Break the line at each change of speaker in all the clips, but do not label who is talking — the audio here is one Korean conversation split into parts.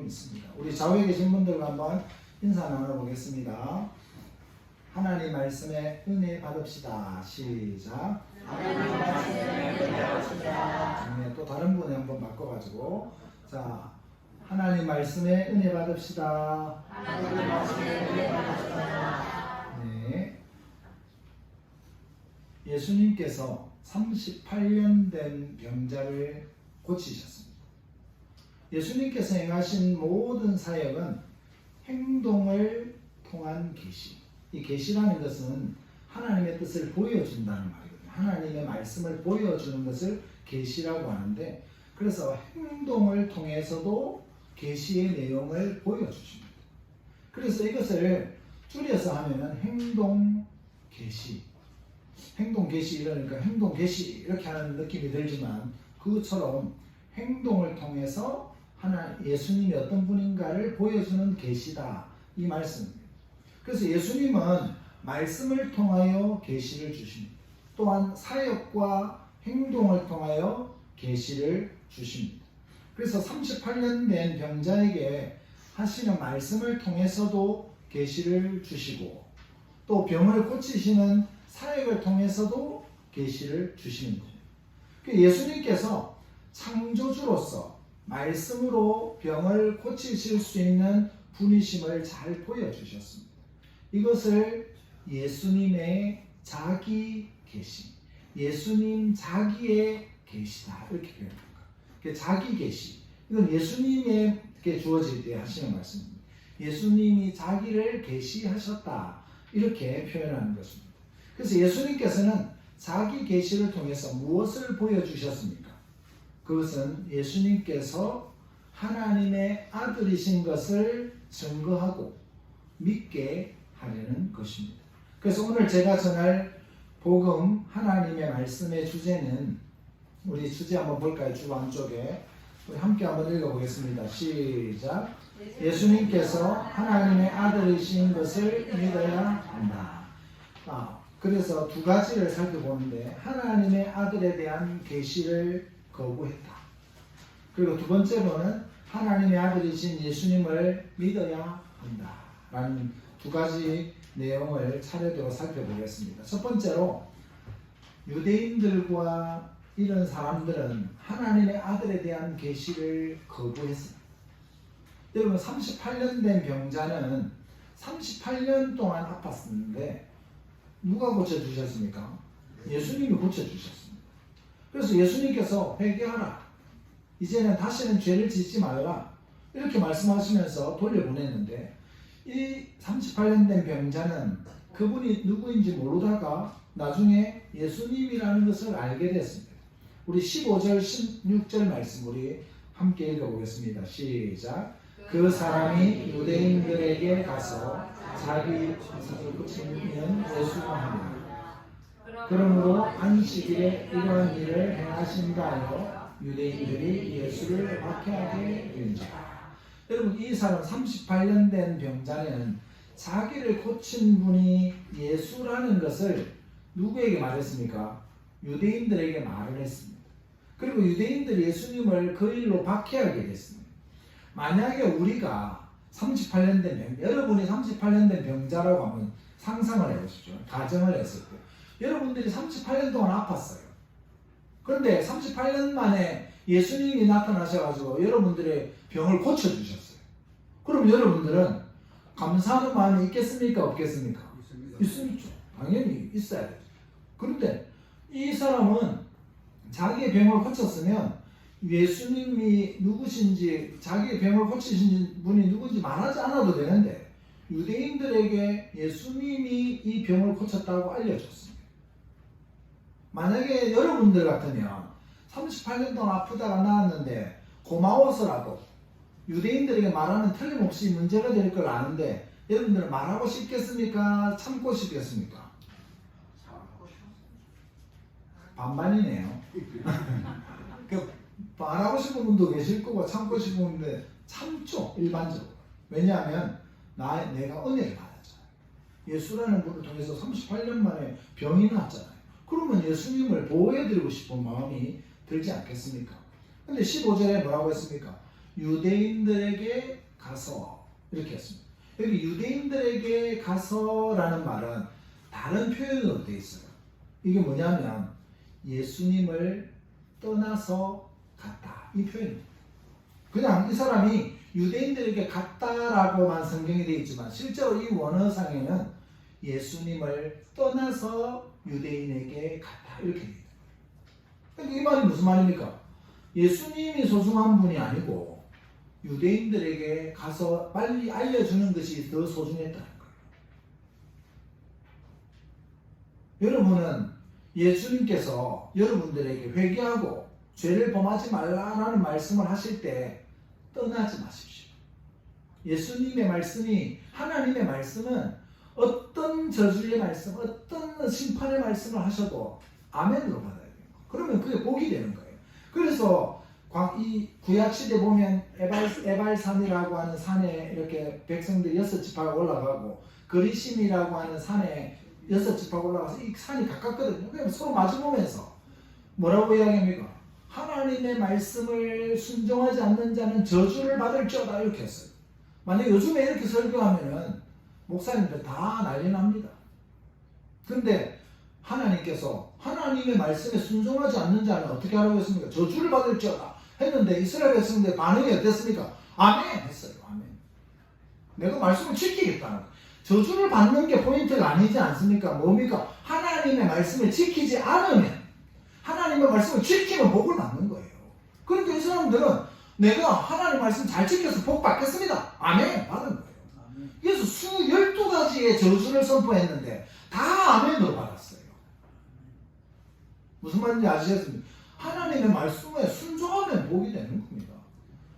있습니다. 우리 좌우에 계신 분들과 한번 인사 나눠보겠습니다. 하나님 말씀에 은혜 받읍시다. 시작.
하나님 말씀에 은혜 받읍시다.
네, 또 다른 분에 한번 바꿔가지고 자, 하나님 말씀에 은혜 받읍시다.
하나님 말씀에 은혜 받읍시다.
네, 예수님께서 38년 된 병자를 고치셨습니다. 예수님께서 행하신 모든 사역은 행동을 통한 계시. 이 계시라는 것은 하나님의 뜻을 보여준다는 말이거든요. 하나님의 말씀을 보여주는 것을 계시라고 하는데, 그래서 행동을 통해서도 계시의 내용을 보여주십니다. 그래서 이것을 줄여서 하면은 행동 계시. 행동 계시 이러니까 행동 계시 이렇게 하는 느낌이 들지만 그것처럼 행동을 통해서 예수님이 어떤 분인가를 보여주는 계시다 이 말씀입니다. 그래서 예수님은 말씀을 통하여 계시를 주십니다. 또한 사역과 행동을 통하여 계시를 주십니다. 그래서 38년 된 병자에게 하시는 말씀을 통해서도 계시를 주시고 또 병을 고치시는 사역을 통해서도 계시를 주십니다. 예수님께서 창조주로서 말씀으로 병을 고치실 수 있는 분이심을 잘 보여주셨습니다. 이것을 예수님의 자기 계시, 예수님 자기의 계시다 이렇게 표현합니다. 자기 계시, 이건 예수님에게 주어질 때 하시는 말씀입니다. 예수님이 자기를 계시하셨다 이렇게 표현하는 것입니다. 그래서 예수님께서는 자기 계시를 통해서 무엇을 보여주셨습니까? 그것은 예수님께서 하나님의 아들이신 것을 증거하고 믿게 하려는 것입니다. 그래서 오늘 제가 전할 복음 하나님의 말씀의 주제는, 우리 주제 한번 볼까요? 주 안쪽에 우리 함께 한번 읽어보겠습니다. 시작. 예수님께서 하나님의 아들이신 것을 믿어야 한다. 그래서 두 가지를 살펴보는데, 하나님의 아들에 대한 계시를 거부했다. 그리고 두 번째로는 하나님의 아들이신 예수님을 믿어야 한다 라는 두 가지 내용을 차례대로 살펴보겠습니다. 첫 번째로, 유대인들과 이런 사람들은 하나님의 아들에 대한 계시를 거부했습니다. 여러분, 38년 된 병자는 38년 동안 아팠었는데 누가 고쳐주셨습니까? 예수님이 고쳐주셨습니다. 그래서 예수님께서 회개하라, 이제는 다시는 죄를 짓지 말라 이렇게 말씀하시면서 돌려보냈는데, 이 38년 된 병자는 그분이 누구인지 모르다가 나중에 예수님이라는 것을 알게 됐습니다. 우리 15절 16절 말씀 우리 함께 읽어보겠습니다. 시작. 그 사람이 유대인들에게 가서 자기 자식을 고치면 예수가 합니다. 그러므로 안식일에 이러한 일을 행하신다 하여 유대인들이 예수를 박해하게 된다. 여러분, 이 사람 38년 된 병자는 자기를 고친 분이 예수라는 것을 누구에게 말했습니까? 유대인들에게 말을 했습니다. 그리고 유대인들이 예수님을 그 일로 박해하게 됐습니다. 만약에 우리가 38년 된 여러분이 38년 된 병자라고 하면 상상을 해보십시오. 가정을 했을 때 여러분들이 38년 동안 아팠어요. 그런데 38년 만에 예수님이 나타나셔가지고 여러분들의 병을 고쳐주셨어요. 그럼 여러분들은 감사하는 마음이 있겠습니까? 없겠습니까? 있습니다. 당연히 있어야 돼요. 그런데 이 사람은 자기의 병을 고쳤으면 예수님이 누구신지, 자기의 병을 고치신 분이 누군지 말하지 않아도 되는데 유대인들에게 예수님이 이 병을 고쳤다고 알려줬습니다. 만약에 여러분들 같으면 38년 동안 아프다가 나았는데 고마워서라도 유대인들에게 말하면 틀림없이 문제가 될 걸 아는데 여러분들은 말하고 싶겠습니까? 참고 싶겠습니까? 반반이네요. 말하고 싶은 분도 계실 거고 참고 싶은 분인데 참죠, 일반적으로. 왜냐하면 내가 은혜를 받았잖아요. 예수라는 분을 통해서 38년 만에 병이 났잖아요. 그러면 예수님을 보호해드리고 싶은 마음이 들지 않겠습니까? 근데 15절에 뭐라고 했습니까? 유대인들에게 가서 이렇게 했습니다. 여기 유대인들에게 가서라는 말은 다른 표현으로 되어 있어요. 이게 뭐냐면 예수님을 떠나서 갔다 이 표현입니다. 그냥 이 사람이 유대인들에게 갔다라고만 성경에 되어 있지만 실제로 이 원어상에는 예수님을 떠나서 유대인에게 갔다 이렇게 되어 있다. 그러니까 이 말이 무슨 말입니까? 예수님이 소중한 분이 아니고 유대인들에게 가서 빨리 알려주는 것이 더 소중했다는 거예요. 여러분은 예수님께서 여러분들에게 회개하고 죄를 범하지 말라라는 말씀을 하실 때 떠나지 마십시오. 예수님의 말씀이, 하나님의 말씀은 어떤 저주의 말씀, 어떤 심판의 말씀을 하셔도 아멘으로 받아야 돼요. 그러면 그게 복이 되는 거예요. 그래서 이 구약시대 보면 에발산이라고 하는 산에 이렇게 백성들이 6지파가 올라가고 그리심이라고 하는 산에 6지파가 올라가서 이 산이 가깝거든요. 그럼 서로 마주보면서 뭐라고 이야기합니까? 하나님의 말씀을 순종하지 않는 자는 저주를 받을지어다 이렇게 했어요. 만약 요즘에 이렇게 설교하면은 목사님들 다 난리 납니다. 근데 하나님께서 하나님의 말씀에 순종하지 않는 자는 어떻게 하라고 했습니까? 저주를 받을지어다 했는데 이스라엘 백성들의 반응이 어땠습니까? 아멘 했어요. 아멘. 내가 말씀을 지키겠다는 거예요. 저주를 받는 게 포인트가 아니지 않습니까? 뭡니까? 하나님의 말씀을 지키지 않으면, 하나님의 말씀을 지키면 복을 받는 거예요. 그러니까 이 사람들은 내가 하나님 말씀 잘 지켜서 복 받겠습니다. 아멘 받은 거예요. 그래서 12가지의 저주를 선포했는데 다 아멘으로 받았어요. 무슨 말인지 아시겠습니까? 하나님의 말씀에 순종하면 복이 되는 겁니다.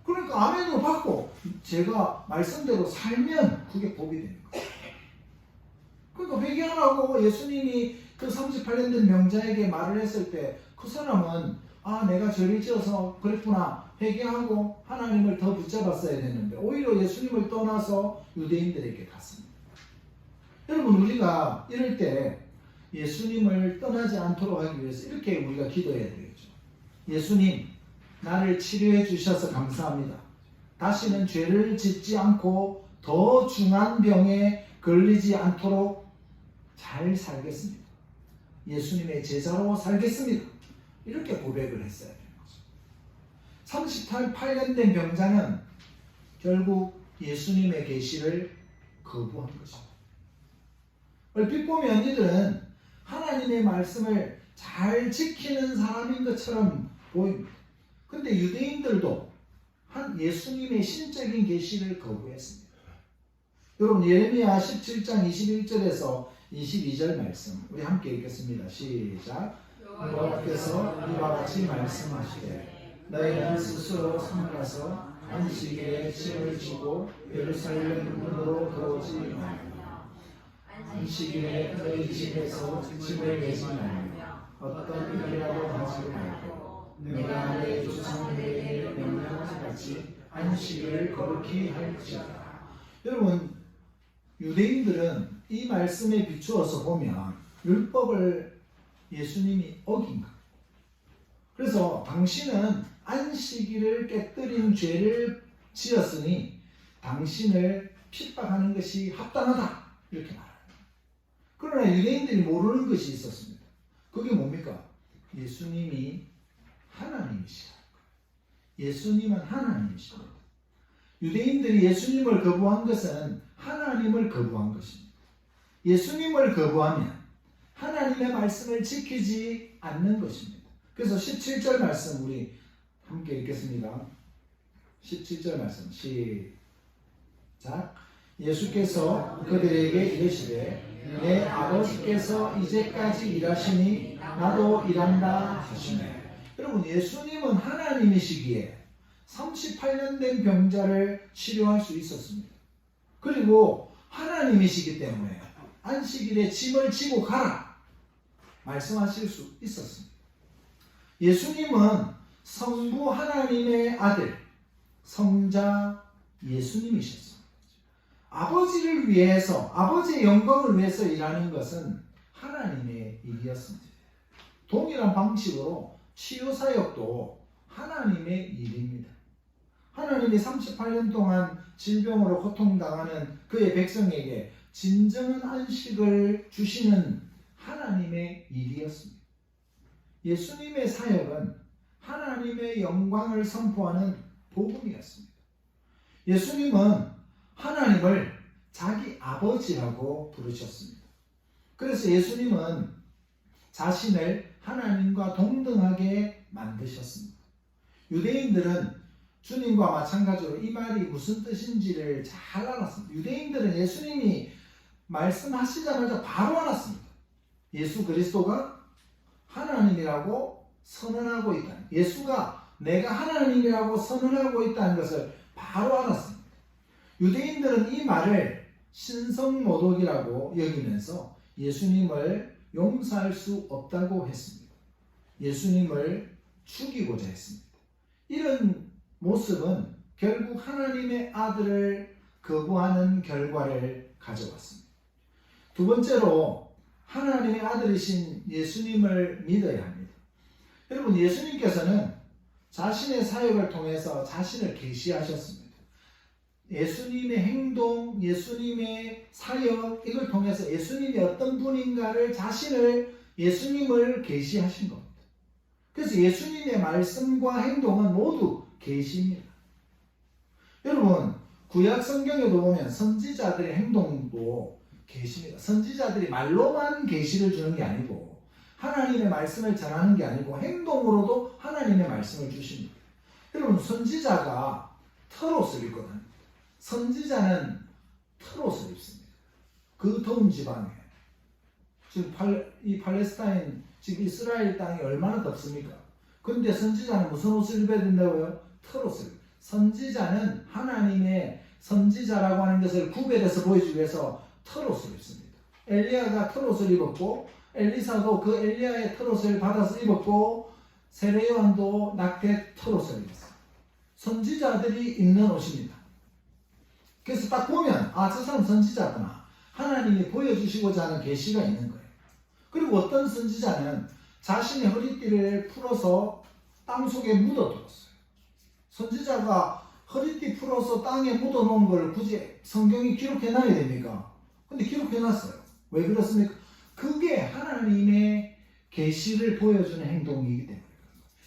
그러니까 아멘으로 받고 제가 말씀대로 살면 그게 복이 되는 거예요. 그러니까 회개하라고 예수님이 그 38년 된 명자에게 말을 했을 때 그 사람은 내가 죄를 지어서 그랬구나 회개하고 하나님을 더 붙잡았어야 되는데 오히려 예수님을 떠나서 유대인들에게 갔습니다. 여러분 우리가 이럴 때 예수님을 떠나지 않도록 하기 위해서 이렇게 우리가 기도해야 되겠죠. 예수님 나를 치료해 주셔서 감사합니다. 다시는 죄를 짓지 않고 더 중한 병에 걸리지 않도록 잘 살겠습니다. 예수님의 제자로 살겠습니다. 이렇게 고백을 했어야 되는 거죠. 38년 된 병자는 결국 예수님의 계시를 거부한 것입니다. 얼핏 보면 이들은 하나님의 말씀을 잘 지키는 사람인 것처럼 보입니다. 근데 유대인들도 예수님의 신적인 계시를 거부했습니다. 여러분 예레미야 17장 21절에서 22절 말씀 우리 함께 읽겠습니다. 시작. 여호와께서 이와 같이 말씀하시되 너희는 스스로 삼가서 안식일에 짐을 지고 예루살렘 문으로 들어오지 말며 안식일에 너희 집에서 짐을 내지 말며 어떤 일이라도 하지 말고 내가 내 조상들에게 명령한 같이 안식일을 거룩히 할지어다. 여러분 유대인들은 이 말씀에 비추어서 보면 율법을 예수님이 어긴 거예요. 그래서 당신은 안식일을 깨뜨린 죄를 지었으니 당신을 핍박하는 것이 합당하다 이렇게 말합니다. 그러나 유대인들이 모르는 것이 있었습니다. 그게 뭡니까? 예수님이 하나님이시다. 예수님은 하나님이십니다. 유대인들이 예수님을 거부한 것은 하나님을 거부한 것입니다. 예수님을 거부하면 하나님의 말씀을 지키지 않는 것입니다. 그래서 17절 말씀 우리 함께 읽겠습니다. 17절 말씀 시작. 예수께서 그들에게 이르시되 내 아버지께서 이제까지 일하시니 나도 일한다 하시네. 여러분 예수님은 하나님이시기에 38년 된 병자를 치료할 수 있었습니다. 그리고 하나님이시기 때문에 안식일에 짐을 지고 가라 말씀하실 수 있었습니다. 예수님은 성부 하나님의 아들 성자 예수님이셨습니다. 아버지를 위해서 아버지의 영광을 위해서 일하는 것은 하나님의 일이었습니다. 동일한 방식으로 치유사역도 하나님의 일입니다. 하나님이 38년 동안 질병으로 고통당하는 그의 백성에게 진정한 안식을 주시는 하나님의 일이었습니다. 예수님의 사역은 하나님의 영광을 선포하는 복음이었습니다. 예수님은 하나님을 자기 아버지라고 부르셨습니다. 그래서 예수님은 자신을 하나님과 동등하게 만드셨습니다. 유대인들은 주님과 마찬가지로 이 말이 무슨 뜻인지를 잘 알았습니다. 유대인들은 예수님이 말씀하시자마자 바로 알았습니다. 예수 그리스도가 하나님이라고 선언하고 있다. 예수가 내가 하나님이라고 선언하고 있다는 것을 바로 알았습니다. 유대인들은 이 말을 신성모독이라고 여기면서 예수님을 용서할 수 없다고 했습니다. 예수님을 죽이고자 했습니다. 이런 모습은 결국 하나님의 아들을 거부하는 결과를 가져왔습니다. 두 번째로 하나님의 아들이신 예수님을 믿어야 합니다. 여러분, 예수님께서는 자신의 사역을 통해서 자신을 계시하셨습니다. 예수님의 행동, 예수님의 사역, 이걸 통해서 예수님이 어떤 분인가를 예수님을 계시하신 겁니다. 그래서 예수님의 말씀과 행동은 모두 계시입니다. 여러분, 구약 성경에도 보면 선지자들의 행동도 계시입니다. 선지자들이 말로만 계시를 주는 게 아니고 하나님의 말씀을 전하는 게 아니고 행동으로도 하나님의 말씀을 주십니다. 여러분, 선지자가 털옷을 입거든요. 선지자는 털옷을 입습니다. 그 더운 지방에 지금 이 팔레스타인, 지금 이스라엘 땅이 얼마나 덥습니까? 근데 선지자는 무슨 옷을 입어야 된다고요? 털옷을. 선지자는 하나님의 선지자라고 하는 것을 구별해서 보여주기 위해서 털옷을 입습니다. 엘리야가 털옷을 입었고 엘리사도 그 엘리야의 털옷을 받아서 입었고 세례요한도 낙태 털옷을 입었어요. 선지자들이 입는 옷입니다. 그래서 딱 보면 저 사람 선지자구나. 하나님이 보여주시고자 하는 계시가 있는 거예요. 그리고 어떤 선지자는 자신의 허리띠를 풀어서 땅속에 묻어두었어요. 선지자가 허리띠 풀어서 땅에 묻어놓은 걸 굳이 성경이 기록해놔야 됩니까? 근데 기록해놨어요. 왜 그렇습니까? 그게 하나님의 계시를 보여주는 행동이기 때문에.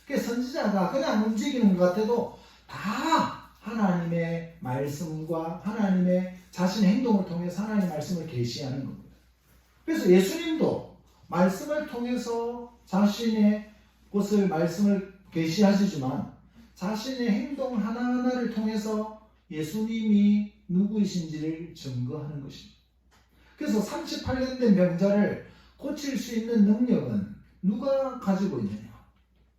그래서 선지자가 그냥 움직이는 것 같아도 다 하나님의 말씀과 하나님의 자신의 행동을 통해서 하나님의 말씀을 계시하는 겁니다. 그래서 예수님도 말씀을 통해서 자신의 것을 말씀을 계시하시지만 자신의 행동 하나하나를 통해서 예수님이 누구이신지를 증거하는 것입니다. 그래서 38년 된 병자를 고칠 수 있는 능력은 누가 가지고 있느냐?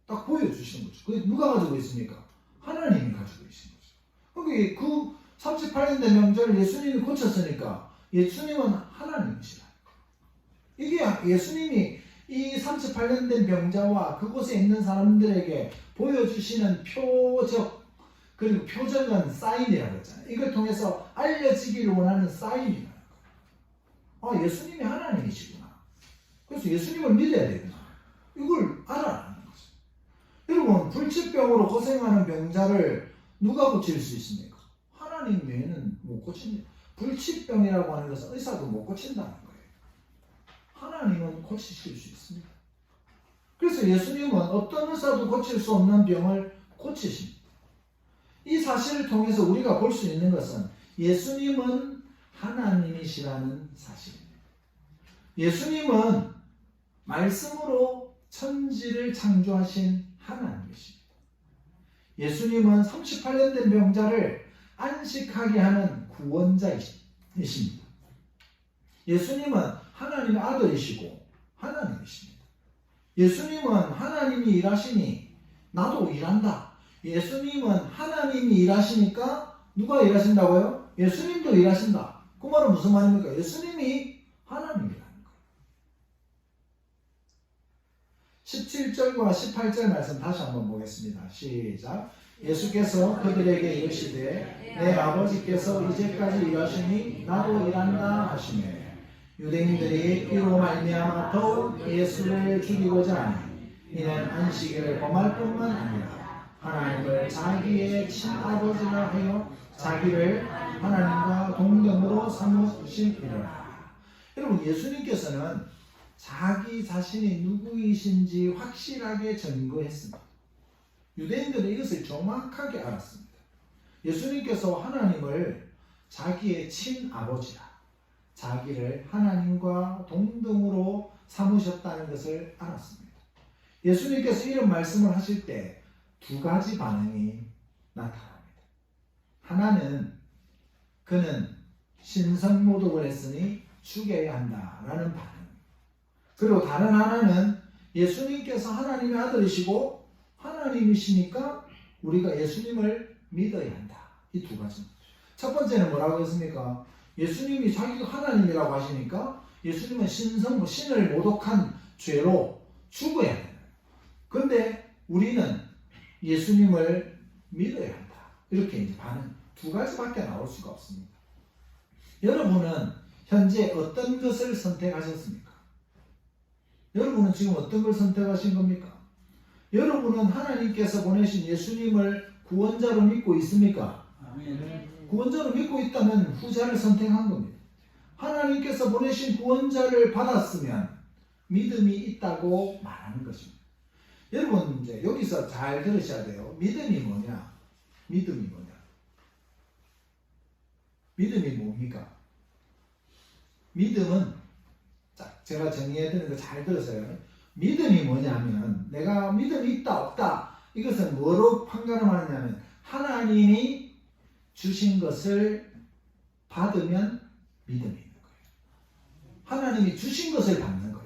딱 보여주시는 거죠. 그게 누가 가지고 있습니까? 하나님이 가지고 계신 거죠. 그러니까 그 38년 된 병자를 예수님이 고쳤으니까 예수님은 하나님이시라. 이게 예수님이 이 38년 된 병자와 그곳에 있는 사람들에게 보여주시는 표적, 그리고 표적은 사인이라고 했잖아요. 이걸 통해서 알려지기를 원하는 사인이라는 거예요. 예수님이 하나님이시구나. 그래서 예수님을 믿어야 되구나. 이걸 알아라는 거죠. 여러분, 불치병으로 고생하는 병자를 누가 고칠 수 있습니까? 하나님 외에는 못 고칩니다. 불치병이라고 하는 것은 의사도 못 고친다는 거예요. 하나님은 고치실 수 있습니다. 그래서 예수님은 어떤 의사도 고칠 수 없는 병을 고치십니다. 이 사실을 통해서 우리가 볼 수 있는 것은 예수님은 하나님이시라는 사실입니다. 예수님은 말씀으로 천지를 창조하신 하나님이십니다. 예수님은 38년 된 병자를 안식하게 하는 구원자이십니다. 예수님은 하나님의 아들이시고 하나님이십니다. 예수님은 하나님이 일하시니 나도 일한다. 예수님은 하나님이 일하시니까 누가 일하신다고요? 예수님도 일하신다. 그 말은 무슨 말입니까? 예수님이 하나님이라는 거예요. 17절과 18절 말씀 다시 한번 보겠습니다. 시작. 예수께서 그들에게 이르시되 내 아버지께서 이제까지 일하시니 나도 일한다 하시매 유대인들이 이로 말미암아 더욱 예수를 죽이고자 하니 이는 안식일을 범할 뿐만 아니라 하나님을 세상을 자기의 친아버지라 하여 자기를 하나님과 동등으로 삼으심이라. 여러분, 예수님께서는 자기 자신이 누구이신지 확실하게 증거했습니다. 유대인들은 이것을 정확하게 알았습니다. 예수님께서 하나님을 자기의 친아버지라, 자기를 하나님과 동등으로 삼으셨다는 것을 알았습니다. 예수님께서 이런 말씀을 하실 때 두 가지 반응이 나타납니다. 하나는 그는 신성모독을 했으니 죽여야 한다라는 반응. 그리고 다른 하나는 예수님께서 하나님의 아들이시고 하나님이시니까 우리가 예수님을 믿어야 한다. 이 두 가지입니다. 첫 번째는 뭐라고 했습니까? 예수님이 자기가 하나님이라고 하시니까 예수님은 신을 모독한 죄로 죽어야 된다. 그런데 우리는 예수님을 믿어야 한다. 이렇게 이제 반응 두 가지밖에 나올 수가 없습니다. 여러분은 현재 어떤 것을 선택하셨습니까? 여러분은 지금 어떤 걸 선택하신 겁니까? 여러분은 하나님께서 보내신 예수님을 구원자로 믿고 있습니까?
아멘.
구원자로 믿고 있다면 후자를 선택한 겁니다. 하나님께서 보내신 구원자를 받았으면 믿음이 있다고 말하는 것입니다. 여러분, 이제 여기서 잘 들으셔야 돼요. 믿음이 뭐냐? 믿음이 뭐냐? 믿음이 뭡니까? 믿음은, 자, 제가 정리해드리는 거 잘 들으세요. 믿음이 뭐냐면, 내가 믿음이 있다, 없다, 이것은 뭐로 판가름하느냐면, 하나님이 주신 것을 받으면 믿음이 있는 거예요. 하나님이 주신 것을 받는 거예요.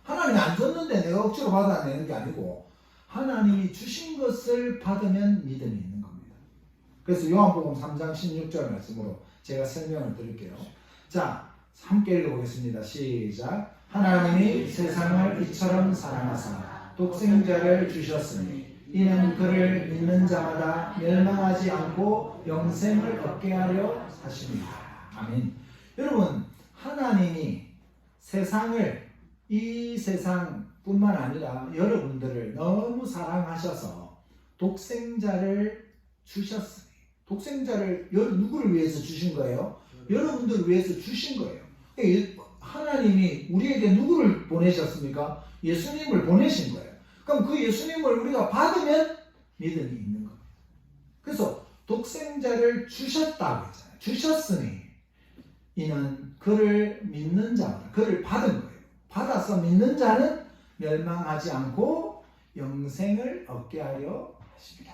하나님이 안 줬는데 내가 억지로 받아내는 게 아니고 하나님이 주신 것을 받으면 믿음이 있는 겁니다. 그래서 요한복음 3장 16절 말씀으로 제가 설명을 드릴게요. 자, 함께 읽어보겠습니다. 시작. 하나님이 세상을 이처럼 사랑하사 독생자를 주셨으니 이는 그를 믿는 자마다 멸망하지 않고 영생을 얻게 하려 하십니다. 아멘. 여러분, 하나님이 이 세상뿐만 아니라 여러분들을 너무 사랑하셔서 독생자를 주셨으니, 독생자를 누구를 위해서 주신 거예요? 여러분들을 위해서 주신 거예요. 하나님이 우리에게 누구를 보내셨습니까? 예수님을 보내신 거예요. 그럼 그 예수님을 우리가 받으면 믿음이 있는 겁니다. 그래서 독생자를 주셨다고 했잖아요. 주셨으니 이는 그를 믿는 자마다, 그를 받은 거예요. 받아서 믿는 자는 멸망하지 않고 영생을 얻게 하려 하십니다.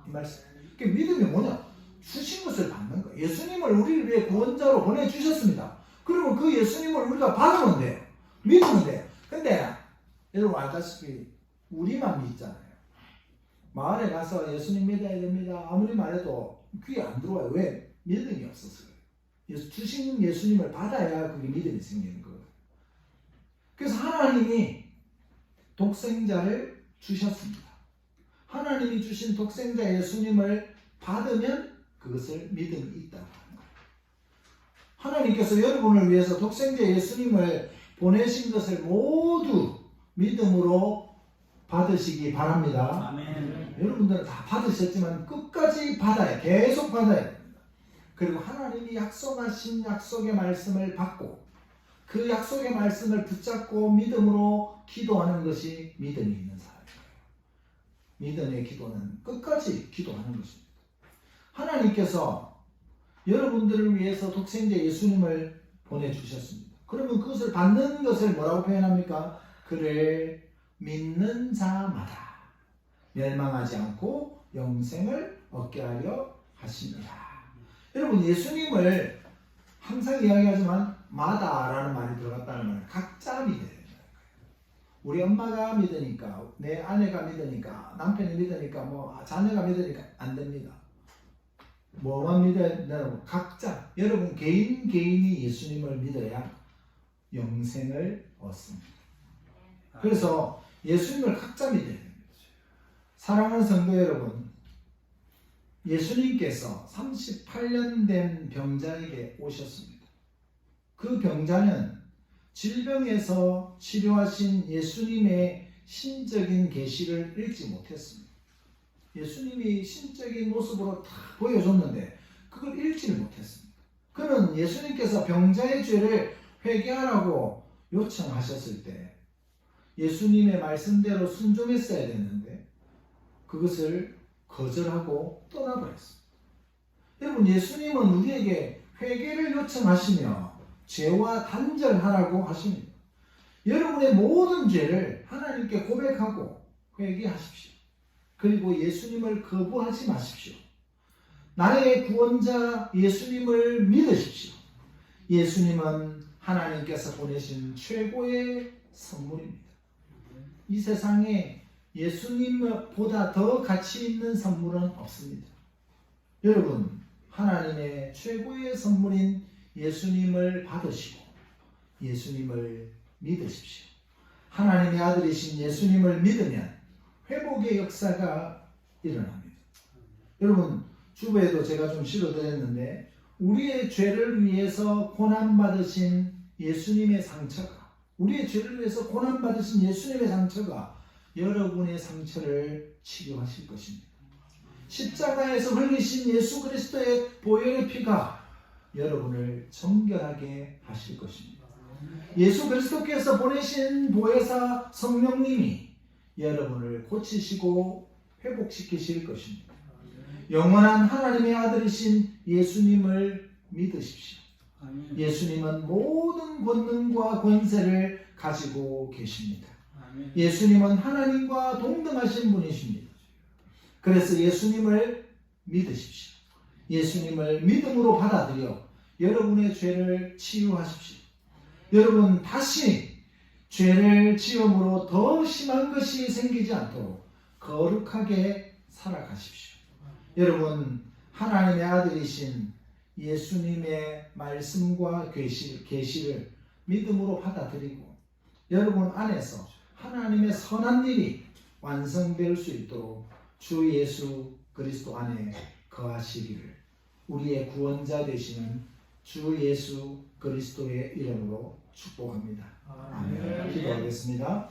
이 말씀. 그 믿음이 뭐냐? 주신 것을 받는 거예요. 예수님을 우리를 위해 구원자로 보내주셨습니다. 그러면 그 예수님을 우리가 받으면 돼요. 믿으면 돼요. 근데 여러분 알다시피 우리만 믿잖아요. 마을에 가서 예수님 믿어야 됩니다. 아무리 말해도 귀에 안 들어와요. 왜? 믿음이 없어서요. 주신 예수님을 받아야 그게 믿음이 생기는 거예요. 그래서 하나님이 독생자를 주셨습니다. 하나님이 주신 독생자 예수님을 받으면 그것을 믿음이 있다고 하는 거예요. 하나님께서 여러분을 위해서 독생자 예수님을 보내신 것을 모두 믿음으로 받으시기 바랍니다.
아멘.
여러분들은 다 받으셨지만 끝까지 받아야, 계속 받아야 됩니다. 그리고 하나님이 약속하신 약속의 말씀을 받고 그 약속의 말씀을 붙잡고 믿음으로 기도하는 것이 믿음이 있는 사람이에요. 믿음의 기도는 끝까지 기도하는 것입니다. 하나님께서 여러분들을 위해서 독생자 예수님을 보내주셨습니다. 그러면 그것을 받는 것을 뭐라고 표현합니까? 그를 믿는 자마다 멸망하지 않고 영생을 얻게 하려 하십니다. 여러분, 예수님을 항상 이야기하지만 마다라는 말이 들어갔다는 말은 각자 믿어야 된다. 우리 엄마가 믿으니까, 내 아내가 믿으니까, 남편이 믿으니까, 자녀가 믿으니까 안 됩니다. 뭐만 믿어야 된다고? 각자, 여러분 개인이 예수님을 믿어야 영생을 얻습니다. 그래서 예수님을 각자 믿어야 됩니다. 사랑하는 성도 여러분, 예수님께서 38년 된 병자에게 오셨습니다. 그 병자는 질병에서 치료하신 예수님의 신적인 계시를 읽지 못했습니다. 예수님이 신적인 모습으로 다 보여줬는데 그걸 읽지를 못했습니다. 그는 예수님께서 병자의 죄를 회개하라고 요청하셨을 때 예수님의 말씀대로 순종했어야 됐는데 그것을 거절하고 떠나버렸습니다. 여러분, 예수님은 우리에게 회개를 요청하시며 죄와 단절하라고 하십니다. 여러분의 모든 죄를 하나님께 고백하고 회개하십시오. 그리고 예수님을 거부하지 마십시오. 나의 구원자 예수님을 믿으십시오. 예수님은 하나님께서 보내신 최고의 선물입니다. 이 세상에 예수님보다 더 가치 있는 선물은 없습니다. 여러분, 하나님의 최고의 선물인 예수님을 받으시고 예수님을 믿으십시오. 하나님의 아들이신 예수님을 믿으면 회복의 역사가 일어납니다. 여러분, 주부에도 제가 좀 실어드렸는데 우리의 죄를 위해서 고난받으신 예수님의 상처가, 우리의 죄를 위해서 고난받으신 예수님의 상처가 여러분의 상처를 치료하실 것입니다. 십자가에서 흘리신 예수 그리스도의 보혈의 피가 여러분을 정결하게 하실 것입니다. 예수 그리스도께서 보내신 보혜사 성령님이 여러분을 고치시고 회복시키실 것입니다. 영원한 하나님의 아들이신 예수님을 믿으십시오. 예수님은 모든 권능과 권세를 가지고 계십니다. 예수님은 하나님과 동등하신 분이십니다. 그래서 예수님을 믿으십시오. 예수님을 믿음으로 받아들여 여러분의 죄를 치유하십시오. 여러분, 다시 죄를 지음으로 더 심한 것이 생기지 않도록 거룩하게 살아가십시오. 여러분, 하나님의 아들이신 예수님의 말씀과 계시를 믿음으로 받아들이고 여러분 안에서 하나님의 선한 일이 완성될 수 있도록 주 예수 그리스도 안에 거하시기를 우리의 구원자 되시는 주 예수 그리스도의 이름으로 축복합니다. 아멘. 기도하겠습니다.